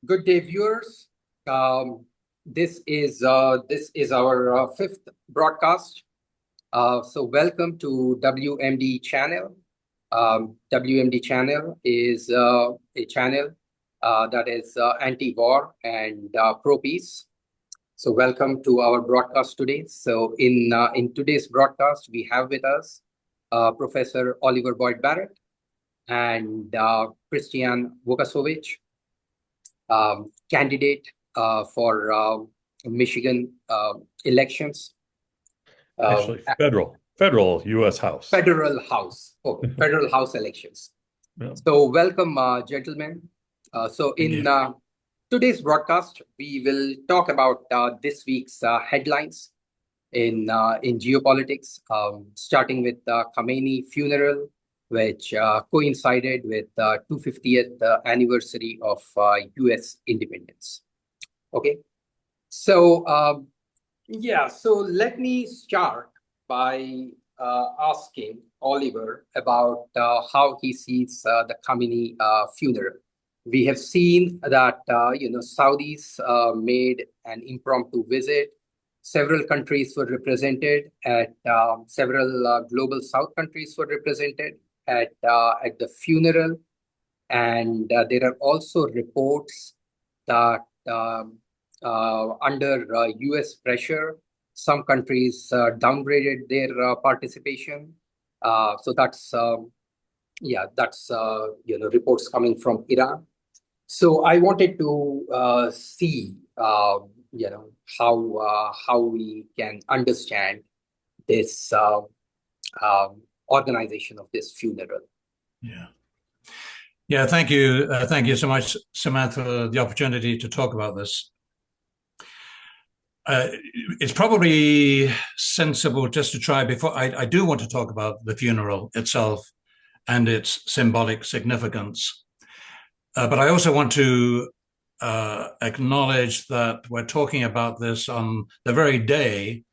Good day, viewers. This is our fifth broadcast. So welcome to WMD Channel. WMD Channel is a channel that is anti-war and pro-peace. So welcome to our broadcast today. So in today's broadcast, we have with us Professor Oliver Boyd Barrett and Christian Vukasovic, candidate for Michigan elections. Actually, federal U.S. House. Federal House elections. Yeah. So welcome, gentlemen. So in today's broadcast, we will talk about this week's headlines in geopolitics, starting with Khamenei funeral, which coincided with 250th anniversary of U.S. independence. Okay, so so let me start by asking Oliver about how he sees the Khamenei funeral. We have seen that Saudis made an impromptu visit. Several countries were represented at several global South countries were represented at the funeral, and there are also reports that under U.S. pressure, some countries downgraded their participation. So that's reports coming from Iran. So I wanted to see how we can understand this organization of this funeral. Yeah. Thank you so much, Samantha, for the opportunity to talk about this. It's probably sensible just to try before I do want to talk about the funeral itself and its symbolic significance. But I also want to acknowledge that we're talking about this on the very day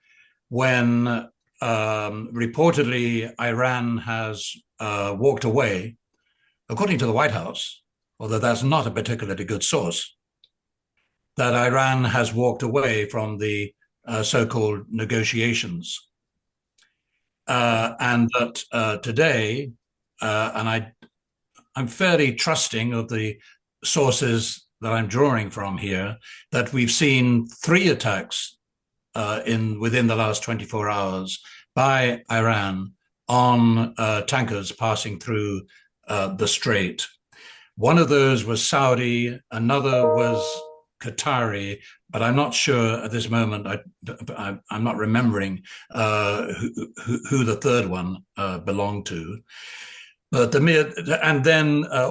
when reportedly Iran has walked away, according to the White House, although that's not a particularly good source, that Iran has walked away from the so-called negotiations. And that today, and I'm fairly trusting of the sources that I'm drawing from here, that we've seen 3 attacks within the last 24 hours by Iran on tankers passing through the Strait. One of those was Saudi, another was Qatari, but I'm not sure at this moment. I'm not remembering who the third one belonged to. But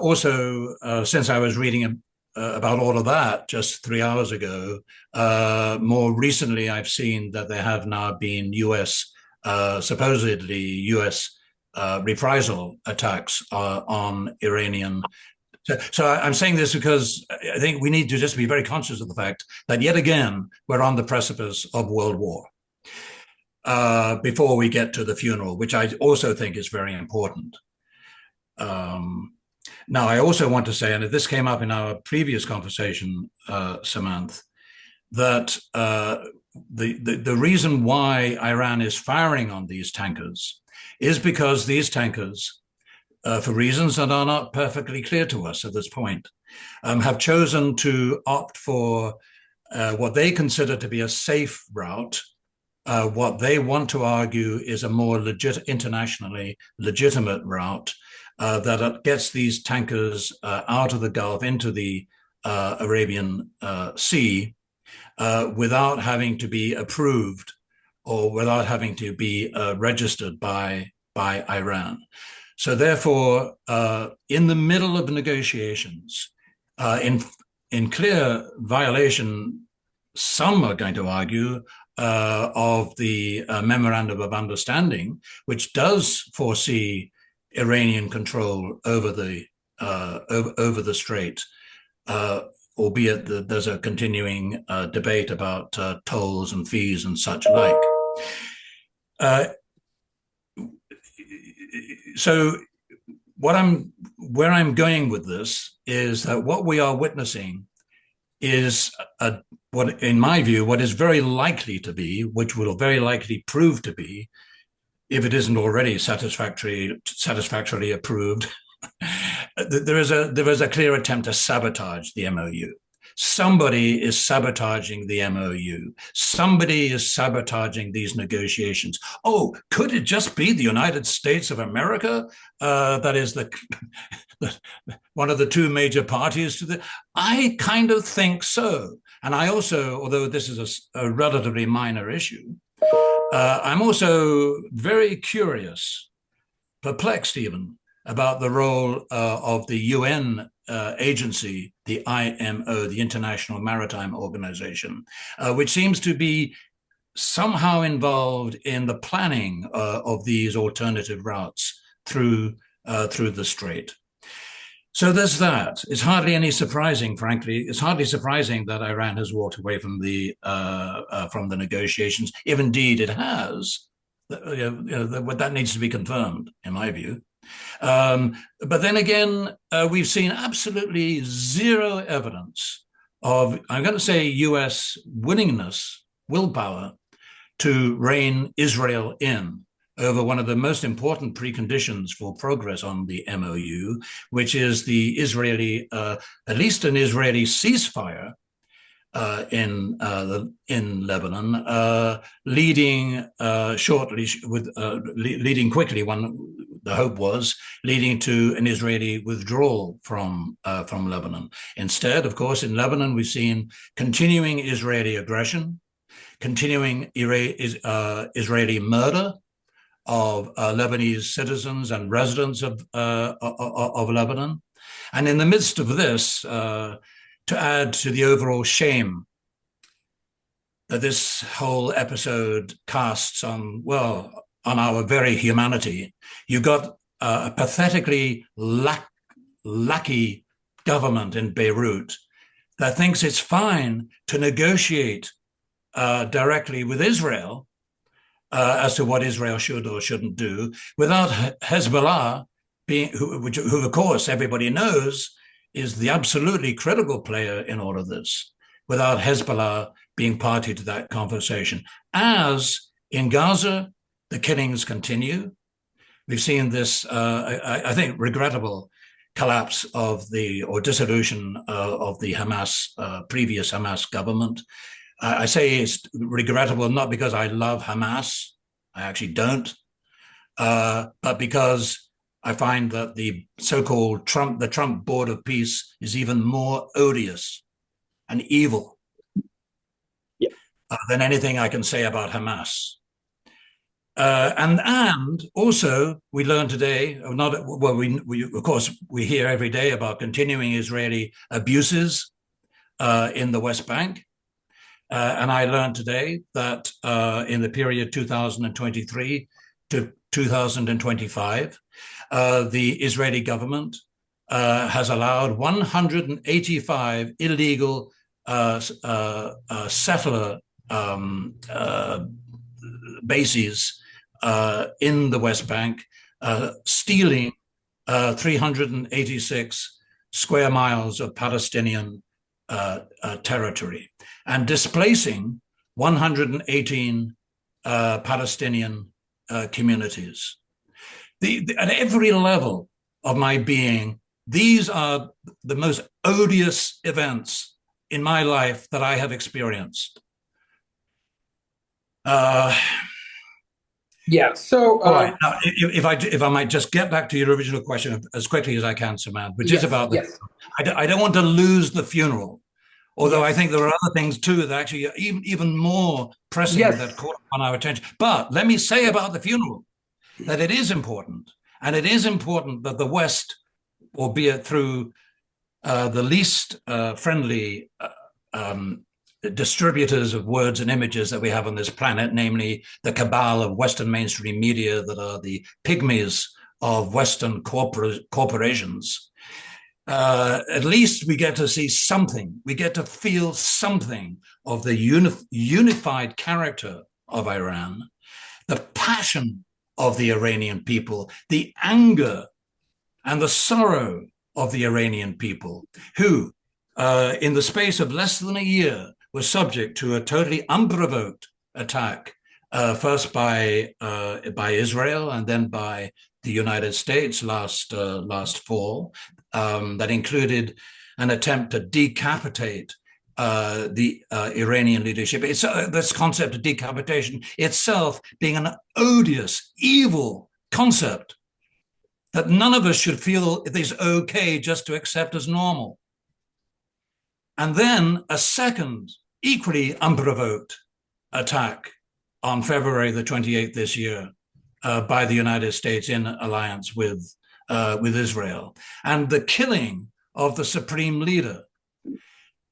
also, since I was reading about all of that just 3 hours ago, more recently I've seen that there have now been supposedly U.S. reprisal attacks on Iranian. So I'm saying this because I think we need to just be very conscious of the fact that yet again we're on the precipice of world war before we get to the funeral, which I also think is very important. Now, I also want to say, and this came up in our previous conversation, Samantha, that the reason why Iran is firing on these tankers is because these tankers, for reasons that are not perfectly clear to us at this point, have chosen to opt for what they consider to be a safe route. What they want to argue is a more internationally legitimate route that gets these tankers out of the Gulf into the Arabian Sea without having to be approved or without having to be registered by Iran. So therefore, in the middle of negotiations, in clear violation, some are going to argue, of the Memorandum of Understanding, which does foresee Iranian control over the strait, albeit that there's a continuing debate about tolls and fees and such like. So where I'm going with this is that what we are witnessing is what, in my view, what is very likely to be, which will very likely prove to be, if it isn't already satisfactorily approved, there is a clear attempt to sabotage the MOU. Somebody is sabotaging the MOU. Somebody is sabotaging these negotiations. Oh, could it just be the United States of America that is one of the two major parties to the? I kind of think so. And I also, although this is a relatively minor issue, I'm also very curious, perplexed even, about the role of the UN agency, the IMO, the International Maritime Organization, which seems to be somehow involved in the planning of these alternative routes through the Strait. So there's that. It's hardly any surprising, frankly. It's hardly surprising that Iran has walked away from the negotiations, if indeed it has. That needs to be confirmed, in my view. But then again, we've seen absolutely zero evidence of, I'm going to say, US willpower to rein Israel in over one of the most important preconditions for progress on the MOU, which is the Israeli, at least an Israeli ceasefire in Lebanon, leading shortly with leading quickly. The hope was leading to an Israeli withdrawal from Lebanon. Instead, of course, in Lebanon we've seen continuing Israeli aggression, continuing Israeli murder of Lebanese citizens and residents of Lebanon, and in the midst of this, to add to the overall shame that this whole episode casts on our very humanity, you got a pathetically lackey government in Beirut that thinks it's fine to negotiate directly with Israel as to what Israel should or shouldn't do, without Hezbollah who of course everybody knows is the absolutely critical player in all of this, without Hezbollah being party to that conversation. As in Gaza, the killings continue. We've seen this, I think, regrettable collapse of dissolution of the previous Hamas government. I say it's regrettable not because I love Hamas, I actually don't, but because I find that the so-called the Trump Board of Peace is even more odious and evil than anything I can say about Hamas. And also we learned today, we of course we hear every day about continuing Israeli abuses in the West Bank. And I learned today that in the period 2023 to 2025, the Israeli government has allowed 185 illegal settler bases in the West Bank, stealing 386 square miles of Palestinian territory and displacing 118 Palestinian communities. At every level of my being, these are the most odious events in my life that I have experienced. So all right. Now, if I might just get back to your original question as quickly as I can, Samad, which is about I don't want to lose the funeral, although I think there are other things too that actually are even more pressing that caught on our attention. But let me say about the funeral that it is important, and it is important that the West, albeit through the least friendly distributors of words and images that we have on this planet, namely the cabal of Western mainstream media that are the pygmies of Western corporations, at least we get to see something, we get to feel something of the unified character of Iran, the passion of the Iranian people, the anger and the sorrow of the Iranian people, who, in the space of less than a year, was subject to a totally unprovoked attack, first by Israel and then by the United States last fall. That included an attempt to decapitate the Iranian leadership. It's this concept of decapitation itself being an odious, evil concept that none of us should feel it is okay just to accept as normal. And then a second, equally unprovoked attack on February the 28th this year by the United States in alliance with Israel, and the killing of the supreme leader.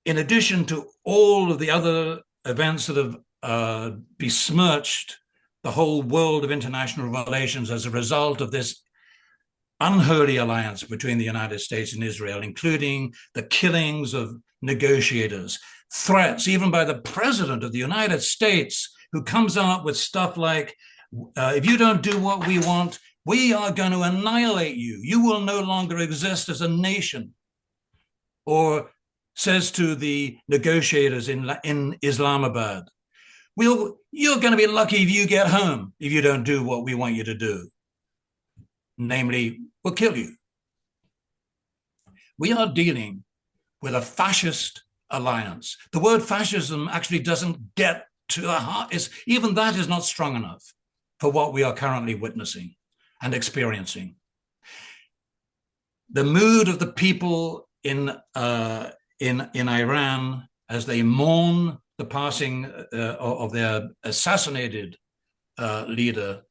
In addition to all of the other events that have besmirched the whole world of international relations as a result of this unholy alliance between the United States and Israel, including the killings of negotiators, threats even by the president of the United States, who comes out with stuff like, if you don't do what we want, we are going to annihilate you. You will no longer exist as a nation. Or says to the negotiators in Islamabad, you're going to be lucky if you get home if you don't do what we want you to do. Namely, we'll kill you. We are dealing with a fascist alliance. The word fascism actually doesn't get to the heart. Even that is not strong enough for what we are currently witnessing and experiencing. The mood of the people in Iran as they mourn the passing of their assassinated leader,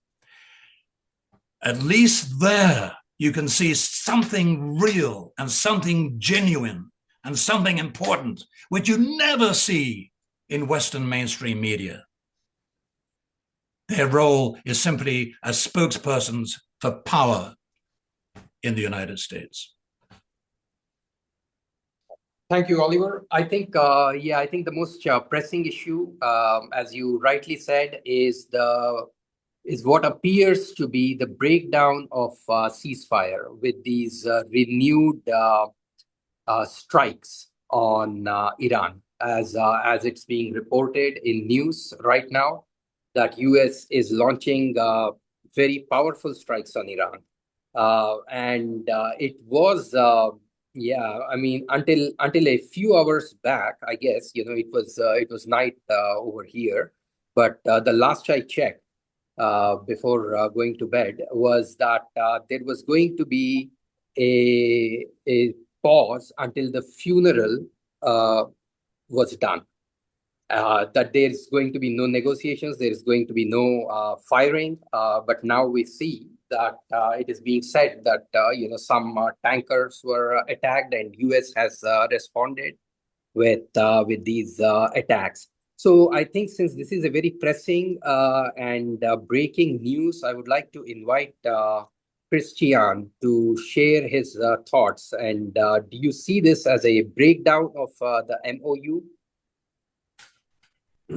at least there you can see something real and something genuine and something important, which you never see in Western mainstream media. Their role is simply as spokespersons for power in the United States. Thank you, Oliver. I think, I think the most pressing issue, as you rightly said, is what appears to be the breakdown of ceasefire with these renewed strikes on Iran, as it's being reported in news right now, that U.S. is launching very powerful strikes on Iran, and it was. I mean, until a few hours back, I guess, it was night over here. But the last I checked before going to bed was that there was going to be a pause until the funeral was done. That there's going to be no negotiations, there's going to be no firing. But now we see that it is being said that some tankers were attacked, and U.S. has responded with these attacks. So I think, since this is a very pressing and breaking news, I would like to invite Christian to share his thoughts. And do you see this as a breakdown of the MOU?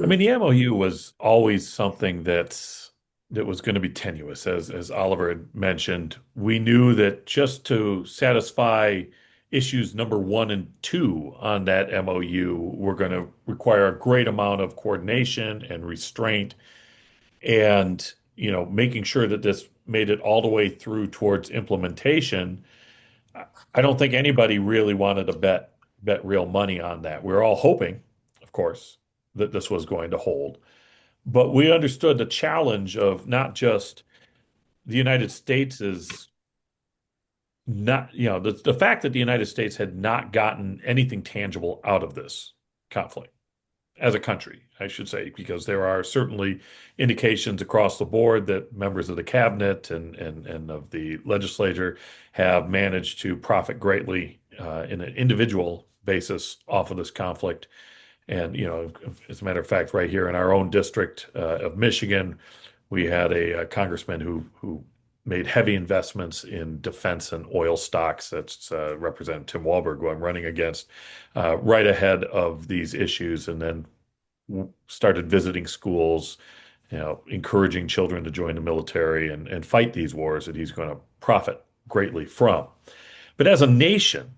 I mean, the MOU was always something that was going to be tenuous, as Oliver had mentioned. We knew that just to satisfy issues number 1 and 2 on that MOU were going to require a great amount of coordination and restraint, and making sure that this made it all the way through towards implementation. I don't think anybody really wanted to bet real money on that. We were all hoping, of course, that this was going to hold. But we understood the challenge of not just the United States is not, the fact that the United States had not gotten anything tangible out of this conflict as a country, I should say, because there are certainly indications across the board that members of the cabinet and of the legislature have managed to profit greatly in an individual basis off of this conflict. And, as a matter of fact, right here in our own district of Michigan, we had a congressman who made heavy investments in defense and oil stocks. That's Representative Tim Walberg, who I'm running against, right ahead of these issues, and then started visiting schools, encouraging children to join the military and fight these wars that he's going to profit greatly from. But as a nation,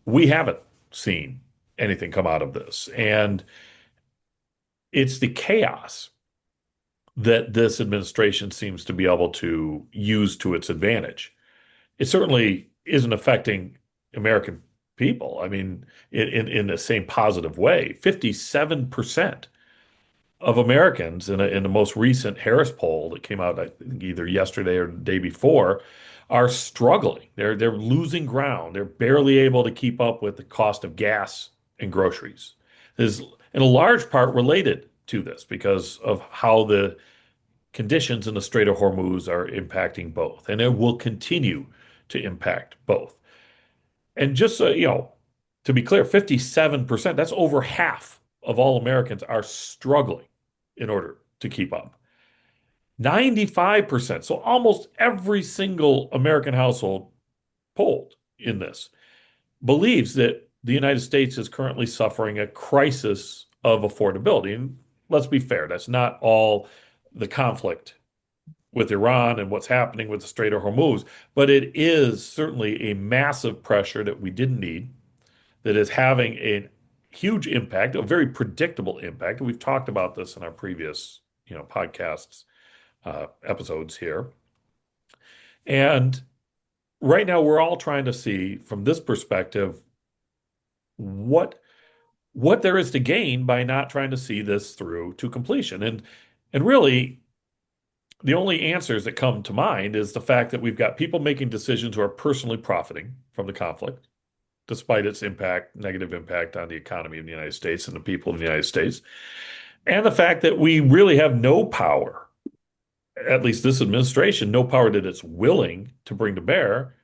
we haven't. seen anything come out of this. And it's the chaos that this administration seems to be able to use to its advantage. It certainly isn't affecting American people. I mean, in the same positive way. 57% of Americans in the most recent Harris poll that came out, I think either yesterday or the day before, are struggling. They're losing ground. They're barely able to keep up with the cost of gas and groceries. This is in a large part related to this because of how the conditions in the Strait of Hormuz are impacting both, and it will continue to impact both. And just so you know, to be clear, 57%, that's over half of all Americans are struggling in order to keep up. 95%, so almost every single American household polled in this, believes that the United States is currently suffering a crisis of affordability. And let's be fair, that's not all the conflict with Iran and what's happening with the Strait of Hormuz, but it is certainly a massive pressure that we didn't need, that is having a huge impact, a very predictable impact. We've talked about this in our previous, podcasts, episodes here. And right now, we're all trying to see from this perspective what there is to gain by not trying to see this through to completion. And really, the only answers that come to mind is the fact that we've got people making decisions who are personally profiting from the conflict, despite its negative impact on the economy in the United States and the people in the United States, and the fact that we really have no power, at least this administration, no power that it's willing to bring to bear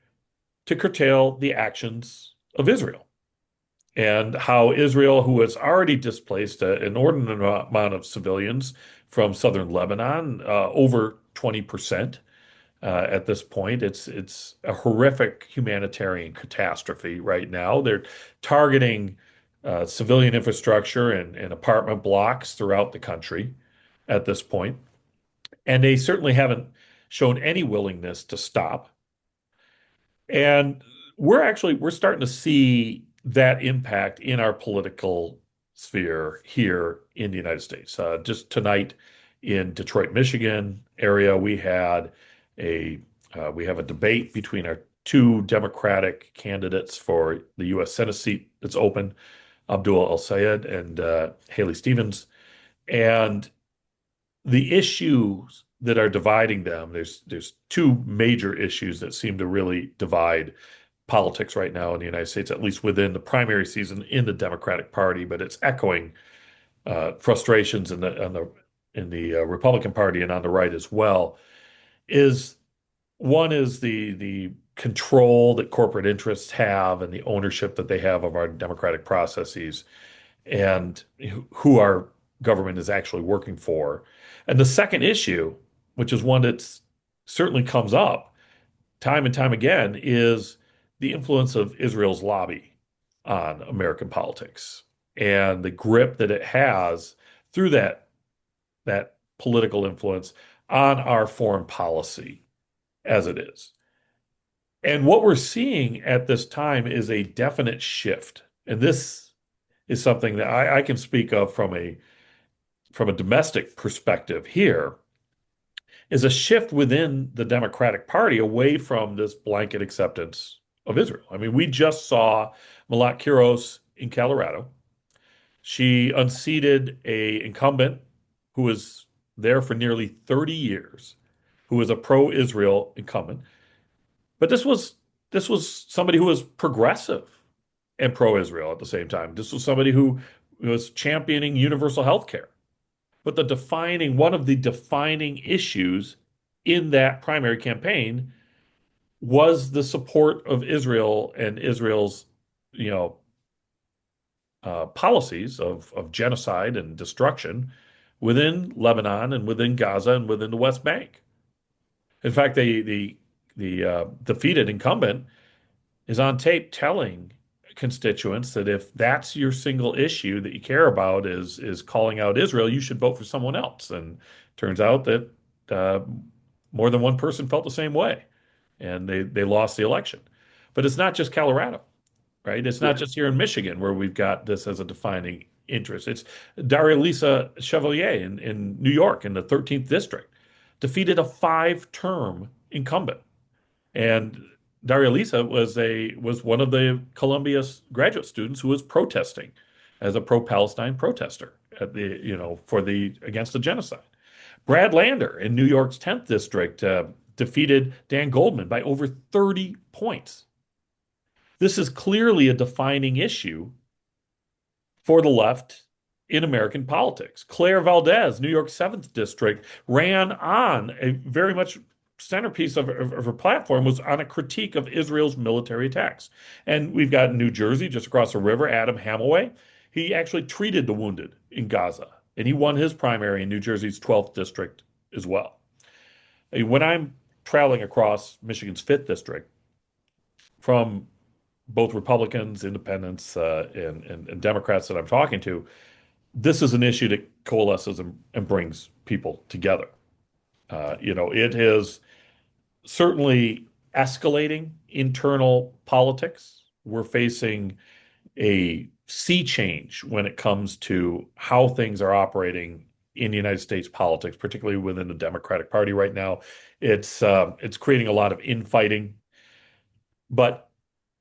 to curtail the actions of Israel. And how Israel, who has already displaced an inordinate amount of civilians from southern Lebanon, over 20% at this point. It's a horrific humanitarian catastrophe right now. They're targeting civilian infrastructure and apartment blocks throughout the country at this point. And they certainly haven't shown any willingness to stop. And we're starting to see that impact in our political sphere here in the United States. Just tonight in Detroit, Michigan area, we have a debate between our two Democratic candidates for the U.S. Senate seat that's open, Abdul El-Sayed and Haley Stevens. And the issues that are dividing them, there's two major issues that seem to really divide politics right now in the United States, at least within the primary season in the Democratic Party, but it's echoing frustrations in the Republican Party and on the right as well. One is the control that corporate interests have and the ownership that they have of our democratic processes and who our government is actually working for. And the second issue, which is one that certainly comes up time and time again, is the influence of Israel's lobby on American politics and the grip that it has through that political influence on our foreign policy as it is. And what we're seeing at this time is a definite shift. And this is something that I can speak of from a domestic perspective here, is a shift within the Democratic Party away from this blanket acceptance of Israel. I mean, we just saw Malat Kiros in Colorado. She unseated an incumbent who was there for nearly 30 years, who was a pro-Israel incumbent. But this was somebody who was progressive and pro-Israel at the same time. This was somebody who was championing universal health care. But one of the defining issues in that primary campaign was the support of Israel and Israel's, policies of genocide and destruction within Lebanon and within Gaza and within the West Bank. In fact, the defeated incumbent is on tape telling constituents that if that's your single issue that you care about is calling out Israel, you should vote for someone else. And turns out that more than one person felt the same way, and they lost the election. But it's not just Colorado. right? It's not just here in Michigan where we've got this as a defining interest. It's Daria Lisa Chevalier in New York in the 13th district defeated a five-term incumbent. And Daria Lisa was one of the Columbia graduate students who was protesting as a pro-Palestine protester at the, for the against the genocide. Brad Lander in New York's 10th district defeated Dan Goldman by over 30 points. This is clearly a defining issue for the left in American politics. Claire Valdez, New York's 7th district, ran on a very much centerpiece of her platform was on a critique of Israel's military attacks. And we've got in New Jersey, just across the river, Adam Hamaway. He actually treated the wounded in Gaza, and he won his primary in New Jersey's 12th district as well. When I'm traveling across Michigan's 5th district, from both Republicans, independents, and Democrats that I'm talking to, this is an issue that coalesces and brings people together. It is certainly escalating internal politics. We're facing a sea change when it comes to how things are operating in the United States politics, particularly within the Democratic Party right now. It's creating a lot of infighting. But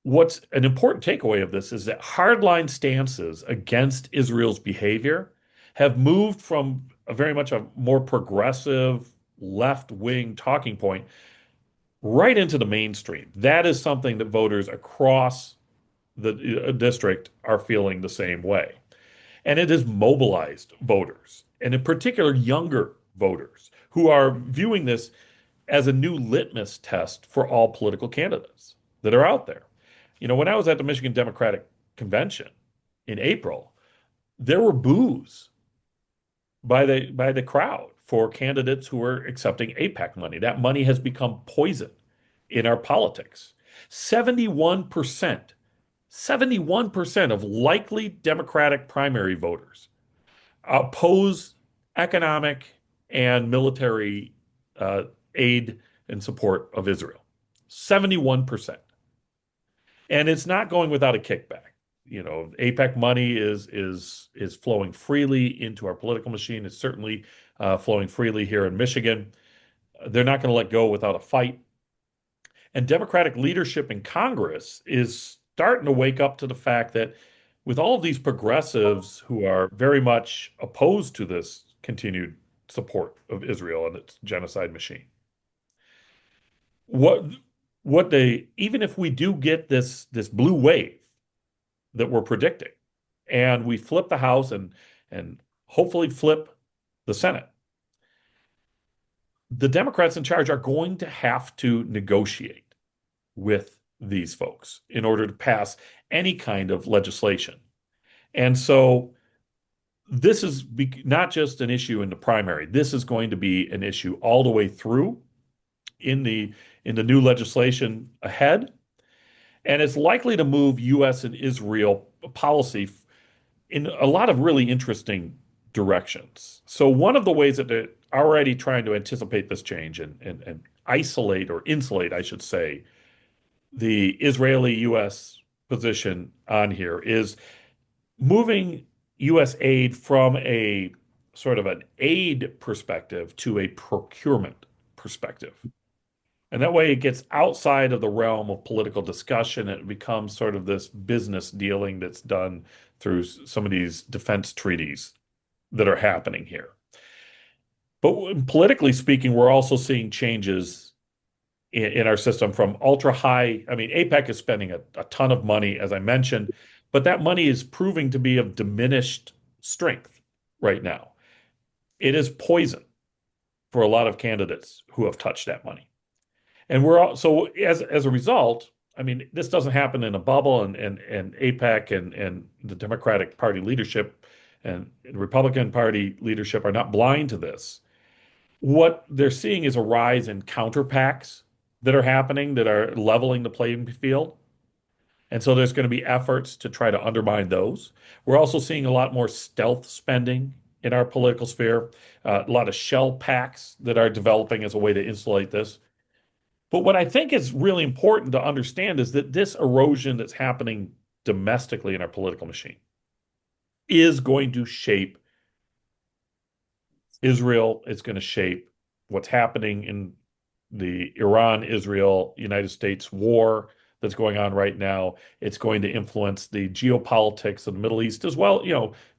what's an important takeaway of this is that hardline stances against Israel's behavior have moved from a very much a more progressive left-wing talking point right into the mainstream. That is something that voters across the district are feeling the same way. And it has mobilized voters, and in particular, younger voters who are viewing this as a new litmus test for all political candidates that are out there. When I was at the Michigan Democratic Convention in April, there were boos by the crowd for candidates who are accepting AIPAC money. That money has become poison in our politics. 71% of likely Democratic primary voters oppose economic and military aid and support of Israel. 71%. And it's not going without a kickback. AIPAC money is flowing freely into our political machine. It's certainly flowing freely here in Michigan. They're not going to let go without a fight. And Democratic leadership in Congress is starting to wake up to the fact that with all of these progressives who are very much opposed to this continued support of Israel and its genocide machine, even if we do get this blue wave that we're predicting, and we flip the House and hopefully flip the Senate, the Democrats in charge are going to have to negotiate with these folks in order to pass any kind of legislation. And so this is not just an issue in the primary. This is going to be an issue all the way through in the new legislation ahead. And it's likely to move U.S. and Israel policy in a lot of really interesting directions. So one of the ways that they're already trying to anticipate this change and isolate or insulate, I should say, the Israeli-U.S. position on here is moving U.S. aid from a sort of an aid perspective to a procurement perspective. And that way it gets outside of the realm of political discussion. It becomes sort of this business dealing that's done through some of these defense treaties that are happening here. But politically speaking, we're also seeing changes in our system from ultra high. I mean, AIPAC is spending a ton of money, as I mentioned, but that money is proving to be of diminished strength right now. It is poison for a lot of candidates who have touched that money. And so as a result, I mean, this doesn't happen in a bubble, and AIPAC and the Democratic Party leadership and the Republican Party leadership are not blind to this. What they're seeing is a rise in counter PACs that are happening that are leveling the playing field. And so there's going to be efforts to try to undermine those. We're also seeing a lot more stealth spending in our political sphere, a lot of shell PACs that are developing as a way to insulate this. But what I think is really important to understand is that this erosion that's happening domestically in our political machine is going to shape Israel. It's going to shape what's happening in the Iran-Israel United States war that's going on right now. It's going to influence the geopolitics of the Middle East as well,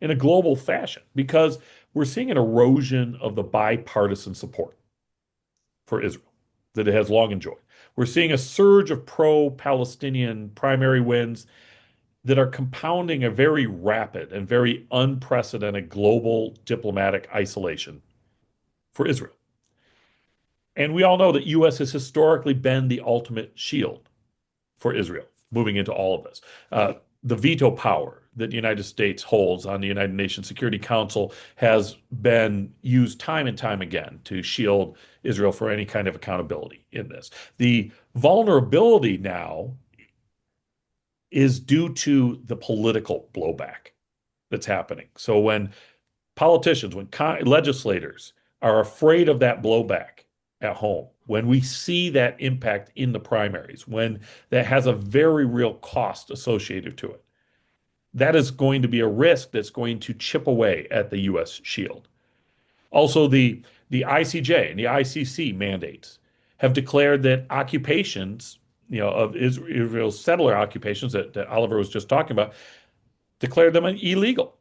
in a global fashion, because we're seeing an erosion of the bipartisan support for Israel that it has long enjoyed. We're seeing a surge of pro-Palestinian primary wins that are compounding a very rapid and very unprecedented global diplomatic isolation for Israel. And we all know that U.S. has historically been the ultimate shield for Israel moving into all of this. The veto power that the United States holds on the United Nations Security Council has been used time and time again to shield Israel for any kind of accountability in this. The vulnerability now is due to the political blowback that's happening. So when politicians, when legislators are afraid of that blowback at home, when we see that impact in the primaries, when that has a very real cost associated to it, that is going to be a risk that's going to chip away at the U.S. shield. Also, the ICJ and the ICC mandates have declared that occupations, of Israel's settler occupations that Oliver was just talking about, declared them illegal.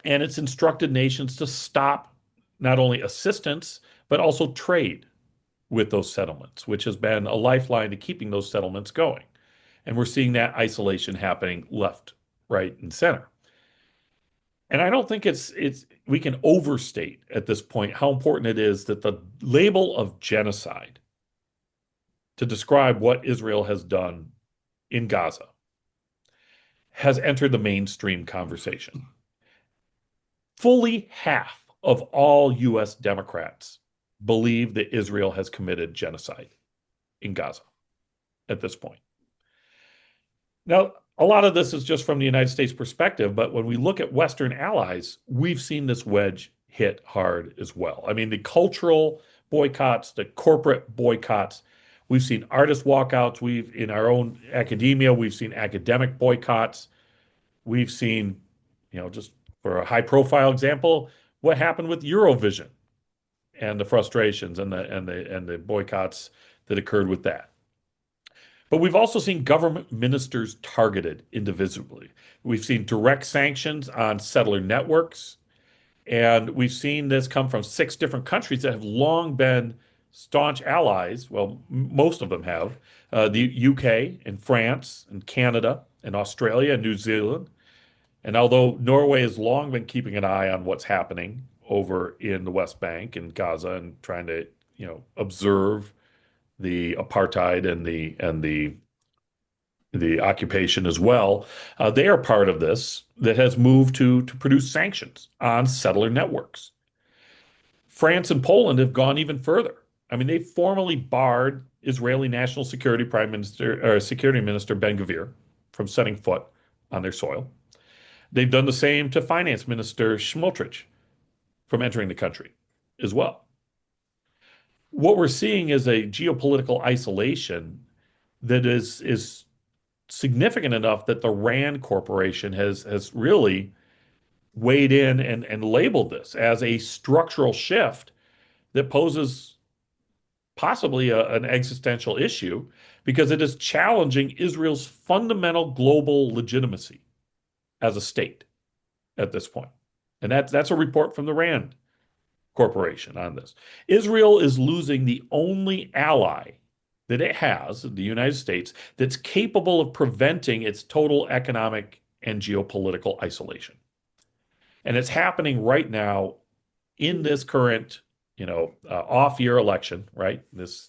And it's instructed nations to stop not only assistance, but also trade with those settlements, which has been a lifeline to keeping those settlements going. And we're seeing that isolation happening left, right, and center. And I don't think we can overstate at this point how important it is that the label of genocide to describe what Israel has done in Gaza has entered the mainstream conversation. Fully half of all U.S. Democrats believe that Israel has committed genocide in Gaza at this point. Now, a lot of this is just from the United States perspective, but when we look at Western allies, we've seen this wedge hit hard as well. I mean, the cultural boycotts, the corporate boycotts, we've seen artist walkouts. In our own academia, we've seen academic boycotts. We've seen, just for a high profile example, what happened with Eurovision and the frustrations and the boycotts that occurred with that. But we've also seen government ministers targeted indivisibly. We've seen direct sanctions on settler networks, and we've seen this come from 6 different countries that have long been staunch allies. Well, most of them have. The UK and France and Canada and Australia and New Zealand. And although Norway has long been keeping an eye on what's happening over in the West Bank and Gaza and trying to, observe the apartheid and the occupation as well, they are part of this that has moved to produce sanctions on settler networks. France and Poland have gone even further. I mean, they formally barred Israeli National Security Security Minister Ben-Gvir from setting foot on their soil. They've done the same to Finance Minister Smotrich from entering the country as well. What we're seeing is a geopolitical isolation that is significant enough that the RAND Corporation has really weighed in and labeled this as a structural shift that poses possibly an existential issue because it is challenging Israel's fundamental global legitimacy as a state at this point. And that's a report from the RAND Corporation on this. Israel is losing the only ally that it has, the United States, that's capable of preventing its total economic and geopolitical isolation. And it's happening right now in this current, off-year election, right? This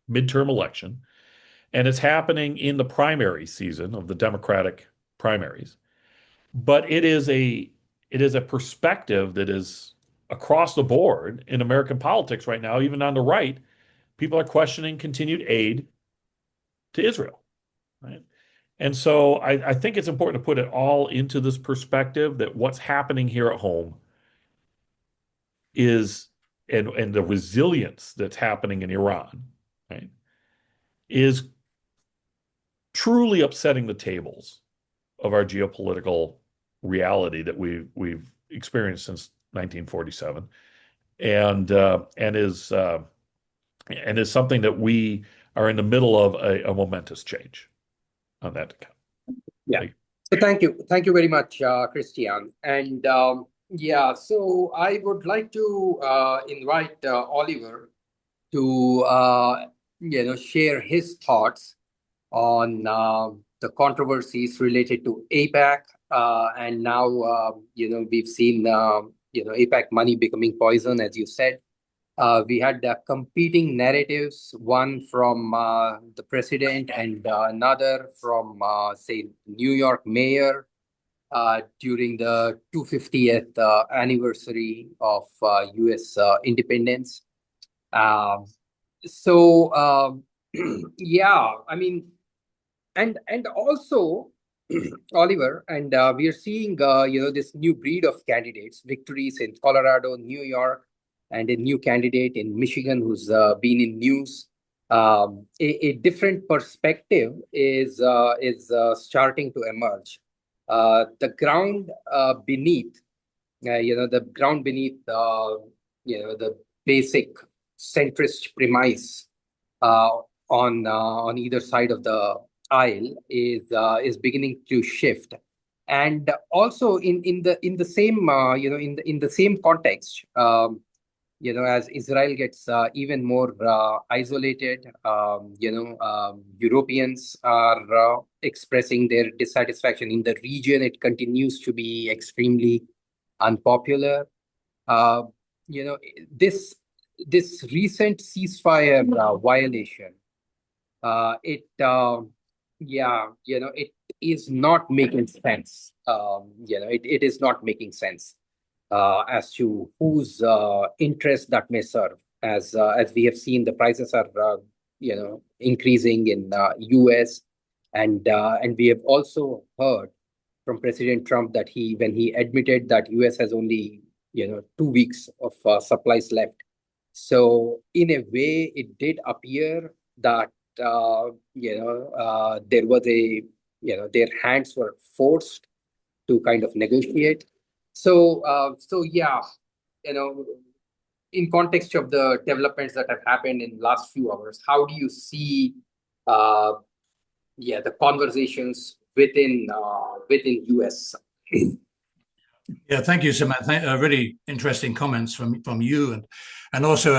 midterm election. And it's happening in the primary season of the Democratic primaries. But it is a perspective that is across the board in American politics right now, even on the right. People are questioning continued aid to Israel, right? And so I think it's important to put it all into this perspective that what's happening here at home is, and the resilience that's happening in Iran, right, is truly upsetting the tables of our geopolitical reality that we've experienced since 1947, and is something that we are in the middle of a momentous change on that account. Yeah. So thank you very much, Christian. And yeah, so I would like to invite Oliver to share his thoughts on the controversies related to APAC, and now we've seen APAC money becoming poison, as you said. We had competing narratives, one from the president and another from, say, New York mayor during the 250th anniversary of U.S. Independence. Um, so, yeah, I mean, and also, Oliver, and we are seeing, this new breed of candidates, victories in Colorado, New York, and a new candidate in Michigan who's been in news. A different perspective is starting to emerge. The ground beneath, the ground beneath, the basic centrist premise on either side of the aisle is beginning to shift, and also in the same in the same context. As Israel gets even more isolated, Europeans are expressing their dissatisfaction in the region. It continues to be extremely unpopular. Uh, this recent ceasefire violation, it is not making sense. It is not making sense as to whose interest that may serve. As we have seen, the prices are increasing in U.S. and we have also heard from President Trump that when he admitted that U.S. has only 2 weeks of supplies left. So in a way, it did appear that there was their hands were forced to kind of negotiate. So yeah, in context of the developments that have happened in the last few hours, how do you see the conversations within US? Yeah, thank you, Samantha. Really interesting comments from you, and also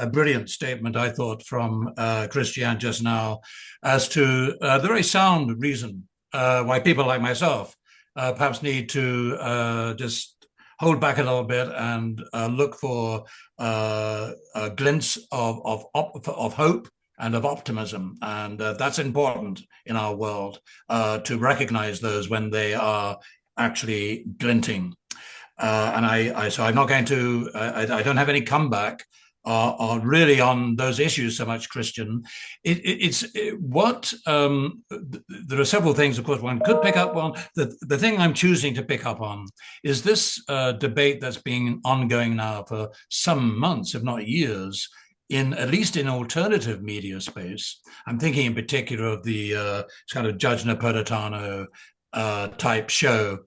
a brilliant statement, I thought, from Christian just now, as to the very sound reason why people like myself perhaps need to just hold back a little bit and look for a glimpse of hope and of optimism. And that's important in our world, to recognize those when they are actually glinting. So I'm not going to, I don't have any comeback really on those issues so much, Christian. There are several things, of course, one could pick up on. The thing I'm choosing to pick up on is this debate that's been ongoing now for some months, if not years, at least in alternative media space. I'm thinking in particular of the kind of Judge Napolitano type show,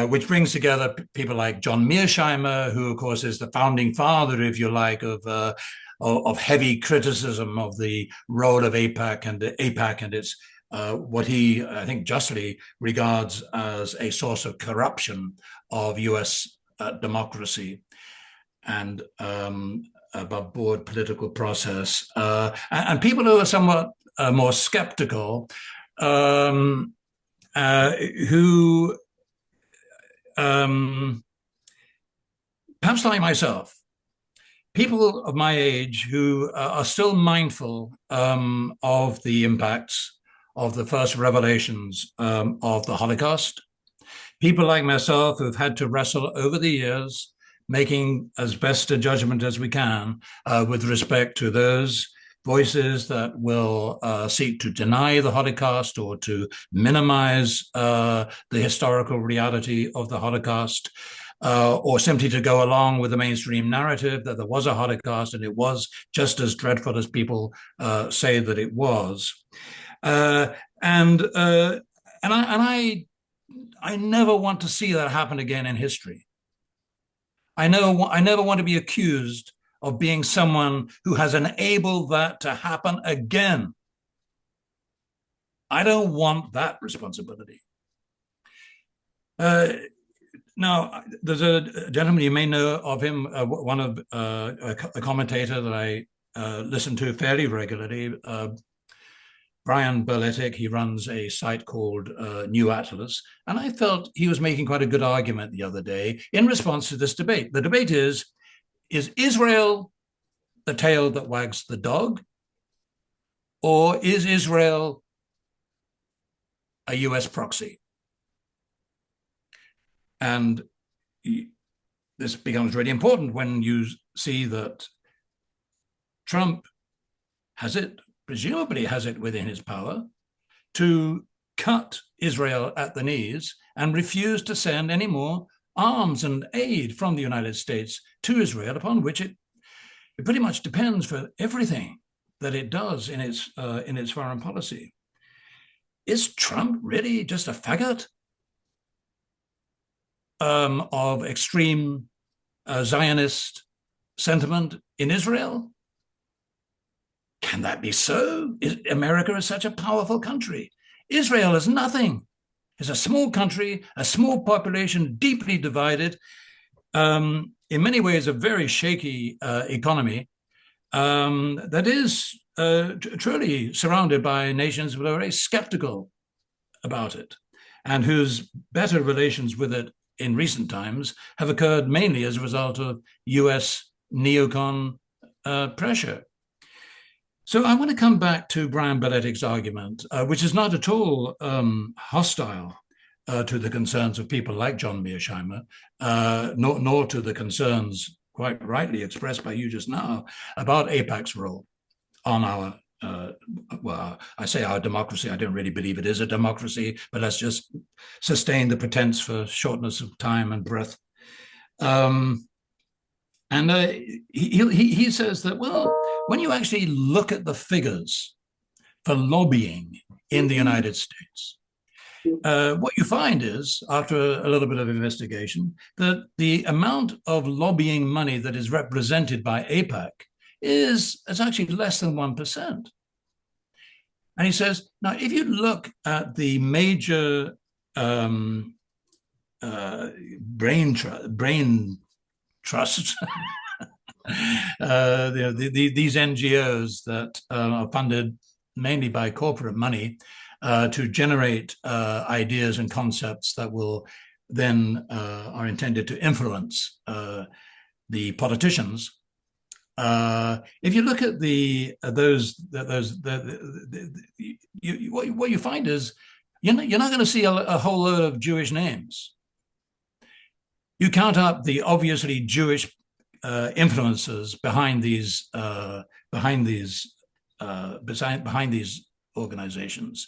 which brings together people like John Mearsheimer, who, of course, is the founding father, if you like, of heavy criticism of the role of APAC and its what he, I think, justly regards as a source of corruption of U.S. democracy and above board political process, and people who are somewhat more skeptical, who perhaps like myself, people of my age who are still mindful of the impacts of the first revelations of the Holocaust, people like myself who've had to wrestle over the years, making as best a judgment as we can with respect to those voices that will seek to deny the Holocaust or to minimize the historical reality of the Holocaust, or simply to go along with the mainstream narrative that there was a Holocaust and it was just as dreadful as people say that it was. Uh, and uh, I never want to see that happen again in history. I never want to be accused of being someone who has enabled that to happen again. I don't want that responsibility. Now, there's a gentleman, you may know of him, a commentator that I listen to fairly regularly, Brian Berletic. He runs a site called New Atlas, and I felt he was making quite a good argument the other day in response to this debate. The debate is Israel the tail that wags the dog, or is Israel a US proxy? And this becomes really important when you see that Trump presumably has it within his power to cut Israel at the knees and refuse to send any more arms and aid from the United States to Israel, upon which it pretty much depends for everything that it does in its foreign policy. Is Trump really just a faggot of extreme Zionist sentiment in Israel? Can that be so? America is such a powerful country. Israel is nothing. It's a small country, a small population, deeply divided, in many ways a very shaky economy that is truly surrounded by nations that are very skeptical about it, and whose better relations with it in recent times have occurred mainly as a result of US neocon pressure. So I want to come back to Brian Berletic's argument, which is not at all hostile to the concerns of people like John Mearsheimer, nor to the concerns quite rightly expressed by you just now about AIPAC's role on our, well, I say our democracy. I don't really believe it is a democracy, but let's just sustain the pretense for shortness of time and breath. He says that, well, when you actually look at the figures for lobbying in the United States, what you find is, after a little bit of investigation, that the amount of lobbying money that is represented by AIPAC is actually less than 1%. And he says, now, if you look at the major brain trusts, these NGOs that are funded mainly by corporate money to generate ideas and concepts that will then are intended to influence the politicians. If you look at what you find is you're not going to see a whole load of Jewish names. You count up the obviously Jewish influences behind these organizations.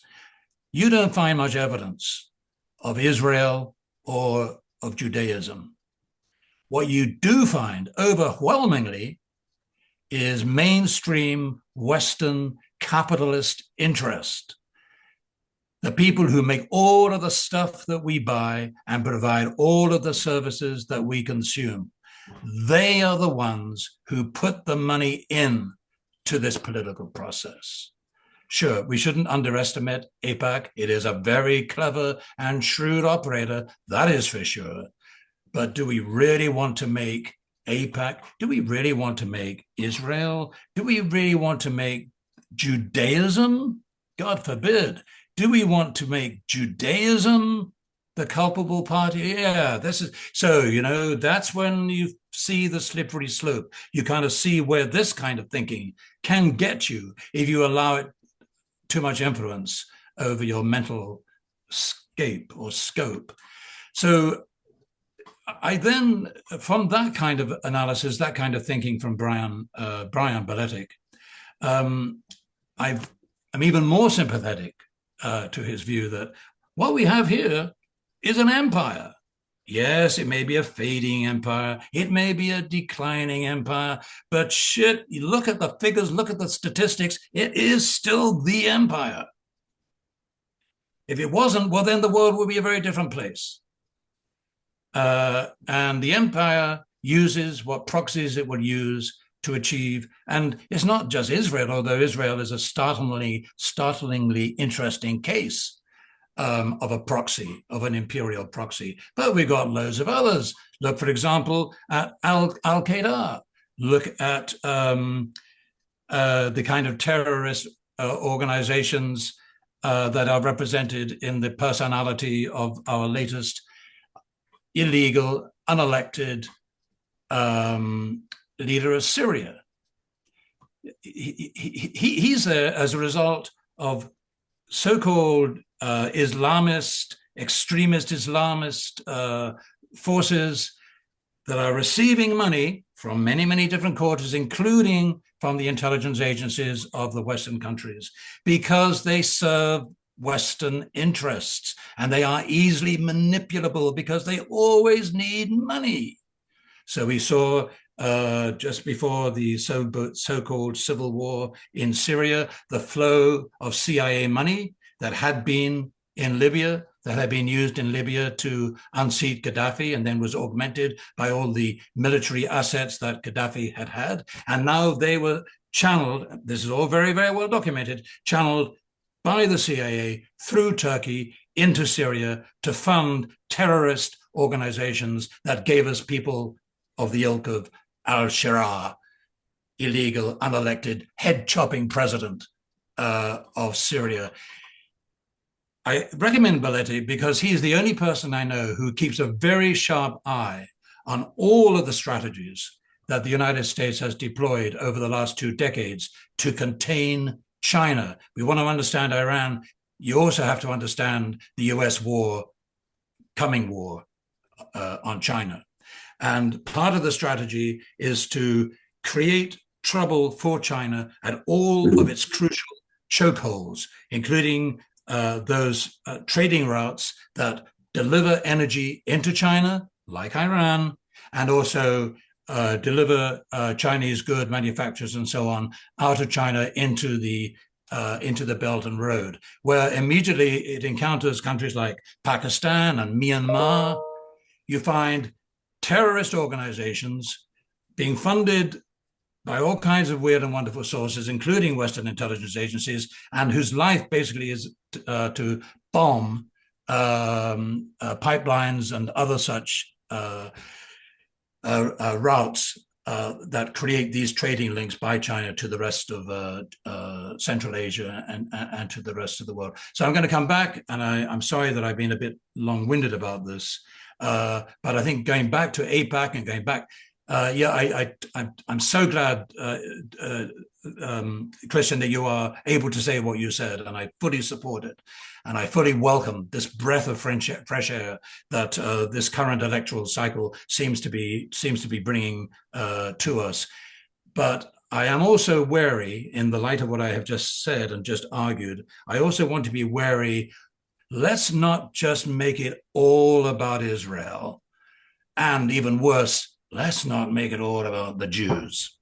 You don't find much evidence of Israel or of Judaism. What you do find overwhelmingly is mainstream Western capitalist interest. The people who make all of the stuff that we buy and provide all of the services that we consume, they are the ones who put the money in to this political process. Sure, we shouldn't underestimate AIPAC. It is a very clever and shrewd operator, that is for sure. But do we really want to make AIPAC? Do we really want to make Israel? Do we really want to make Judaism? God forbid. Do we want to make Judaism the culpable party? Yeah, this is so, that's when you see the slippery slope. You kind of see where this kind of thinking can get you if you allow it too much influence over your mental scope. So I then, from that kind of analysis, that kind of thinking from Brian Berletic, I'm even more sympathetic to his view that what we have here is an empire. Yes, it may be a fading empire. It may be a declining empire. But shit, you look at the figures, look at the statistics, it is still the empire. If it wasn't, well, then the world would be a very different place. And the empire uses what proxies it will use to achieve. And it's not just Israel, although Israel is a startlingly interesting case of a proxy, of an imperial proxy. But we've got loads of others. Look, for example, at Al-Qaeda. Look at the kind of terrorist organizations that are represented in the personality of our latest illegal, unelected leader of Syria. He's there as a result of so-called Islamist, extremist Islamist forces that are receiving money from many, many different quarters, including from the intelligence agencies of the Western countries, because they serve Western interests, and they are easily manipulable because they always need money. So we saw just before the so-called civil war in Syria, the flow of CIA money that had been in Libya, that had been used in Libya to unseat Gaddafi, and then was augmented by all the military assets that Gaddafi had had. And now they were channeled, this is all very, very well documented, channeled by the CIA through Turkey into Syria to fund terrorist organizations that gave us people of the ilk of al-Sharaa, illegal, unelected, head-chopping president of Syria. I recommend Belletti because he's the only person I know who keeps a very sharp eye on all of the strategies that the United States has deployed over the last 2 decades to contain China. We want to understand Iran. You also have to understand the US coming war on China. And part of the strategy is to create trouble for China at all of its crucial chokeholds, including those trading routes that deliver energy into China, like Iran, and also deliver Chinese good manufacturers and so on out of China into the Belt and Road, where immediately it encounters countries like Pakistan and Myanmar. You find terrorist organizations being funded by all kinds of weird and wonderful sources, including Western intelligence agencies, and whose life basically is to bomb pipelines and other such routes that create these trading links by China to the rest of Central Asia and to the rest of the world. So I'm going to come back, and I'm sorry that I've been a bit long-winded about this, but I think going back to AIPAC and going back, I'm so glad, Christian, that you are able to say what you said, and I fully support it. And I fully welcome this breath of fresh air that this current electoral cycle seems to be bringing to us. But I am also wary, in the light of what I have just said and just argued, I also want to be wary. Let's not just make it all about Israel, and even worse, let's not make it all about the Jews,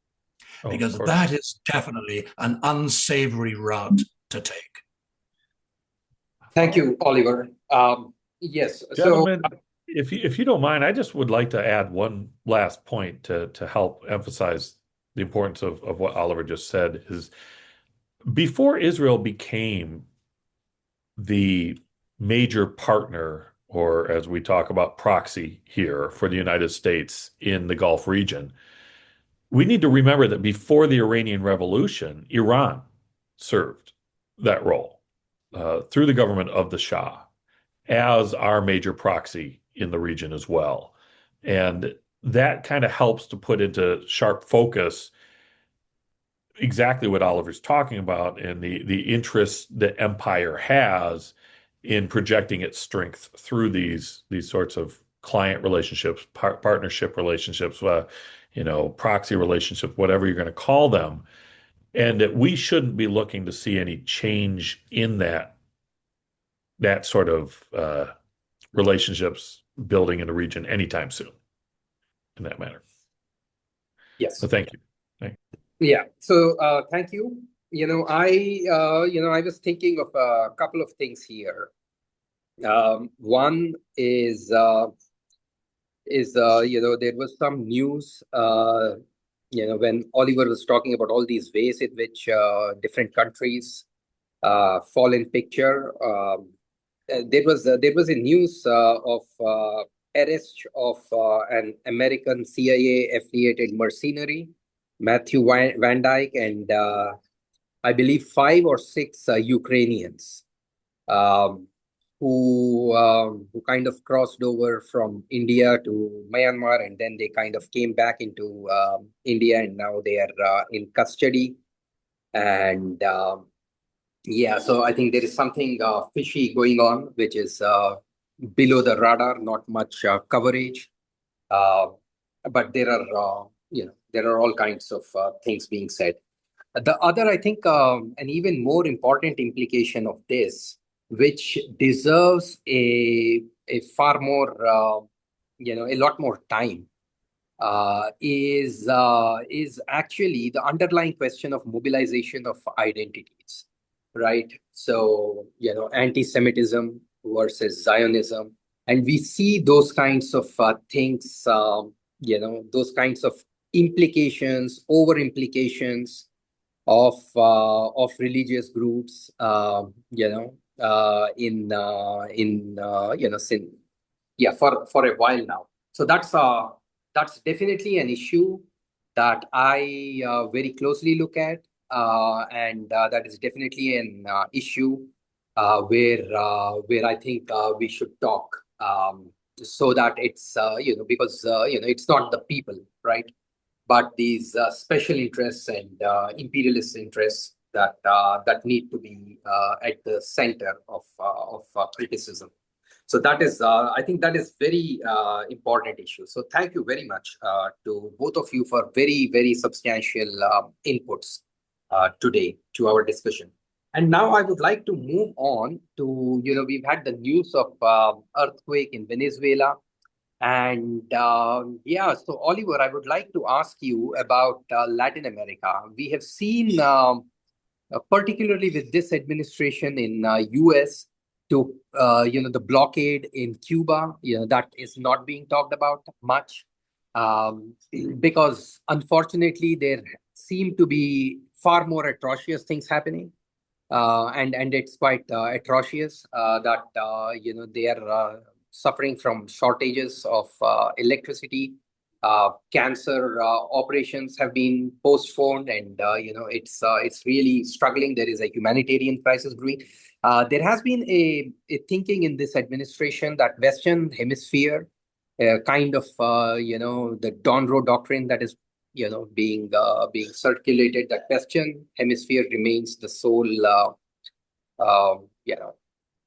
because that is definitely an unsavory route to take. Thank you, Oliver. Yes. Gentlemen, if you don't mind, I just would like to add one last point to help emphasize the importance of what Oliver just said. Is before Israel became the major partner, or as we talk about proxy here, for the United States in the Gulf region, we need to remember that before the Iranian Revolution, Iran served that role through the government of the Shah as our major proxy in the region as well. And that kind of helps to put into sharp focus exactly what Oliver's talking about and the interest that empire has in projecting its strength through these sorts of client relationships, partnership relationships, proxy relationships, whatever you're going to call them, and that we shouldn't be looking to see any change in that sort of relationships building in the region anytime soon, in that matter. Yes. So thank you. Yeah. So thank you. I was thinking of a couple of things here. One is there was some news when Oliver was talking about all these ways in which different countries fall in picture. There was a news of arrest of an American CIA affiliated mercenary, Matthew Van Dyke, and I believe 5 or 6 Ukrainians um, who kind of crossed over from India to Myanmar, and then they kind of came back into India, and now they are in custody. And yeah, so I think there is something fishy going on, which is below the radar, not much coverage. Uh, but there are all kinds of things being said. The other, I think, an even more important implication of this, which deserves a far more, a lot more time, is actually the underlying question of mobilization of identities, right? So, anti-Semitism versus Zionism, and we see those kinds of things, those kinds of implications, over implications of religious groups, since for a while now. So that's definitely an issue that I very closely look at, and that is definitely an issue where I think we should talk, so that it's because it's not the people, right? But these special interests and imperialist interests that need to be at the center of criticism. So that is, I think, that is very important issue. So thank you very much to both of you for very, very substantial inputs today to our discussion. And now I would like to move on to, we've had the news of earthquake in Venezuela. And so Oliver, I would like to ask you about Latin America. We have seen, particularly with this administration in US, to the blockade in Cuba, that is not being talked about much, because unfortunately there seem to be far more atrocious things happening. And it's quite atrocious that they are suffering from shortages of electricity. Cancer operations have been postponed, and it's really struggling. There is a humanitarian crisis brewing. There has been a thinking in this administration that Western Hemisphere, kind of the Donroe doctrine that is being circulated, that Western Hemisphere remains the sole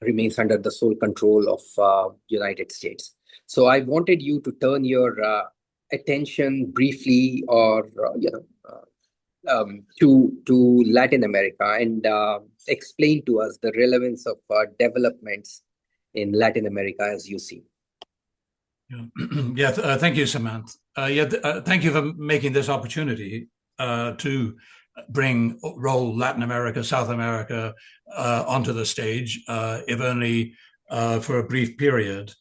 remains under the sole control of United States. So I wanted you to turn your attention briefly, or to Latin America, and explain to us the relevance of developments in Latin America as you see. Thank you, Samantha. Thank you for making this opportunity to roll Latin America, South America onto the stage, if only for a brief period,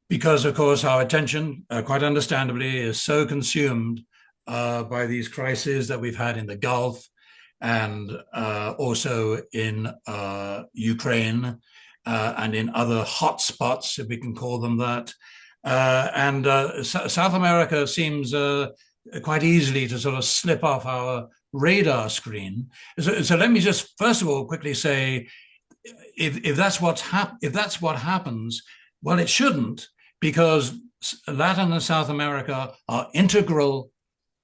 because, of course, our attention, quite understandably, is so consumed by these crises that we've had in the Gulf and also in Ukraine and in other hotspots, if we can call them that. South America seems quite easily to sort of slip off our radar screen. So let me just first of all quickly say, if that's what happens, well, it shouldn't, because Latin and South America are integral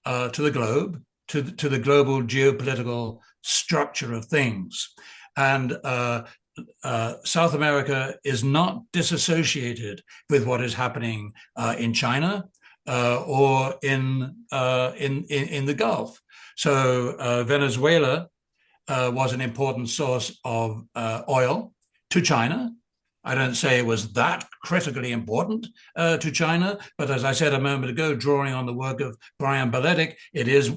to the globe, to the global geopolitical structure of things, and South America is not disassociated with what is happening in China or in the Gulf. So Venezuela was an important source of oil to China. I don't say it was that critically important to China, but as I said a moment ago, drawing on the work of Brian Beletic, it is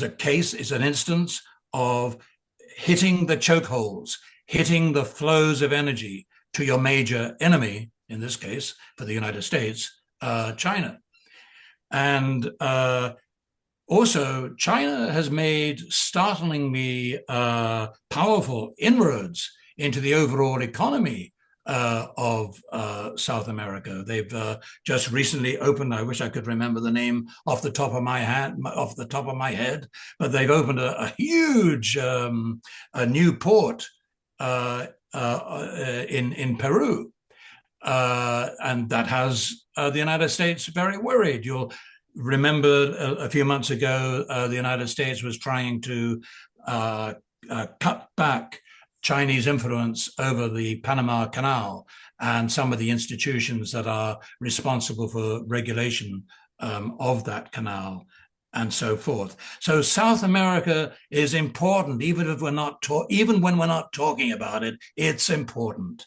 a case, it's an instance of hitting the chokeholds, hitting the flows of energy to your major enemy, in this case, for the United States, China. And also, China has made startlingly powerful inroads into the overall economy of South America. They've just recently opened, I wish I could remember the name off the top of my head, but they've opened a huge a new port in Peru. And that has the United States very worried. You'll remember a few months ago, the United States was trying to cut back Chinese influence over the Panama Canal and some of the institutions that are responsible for regulation of that canal and so forth. So South America is important, even if even when we're not talking about it, it's important.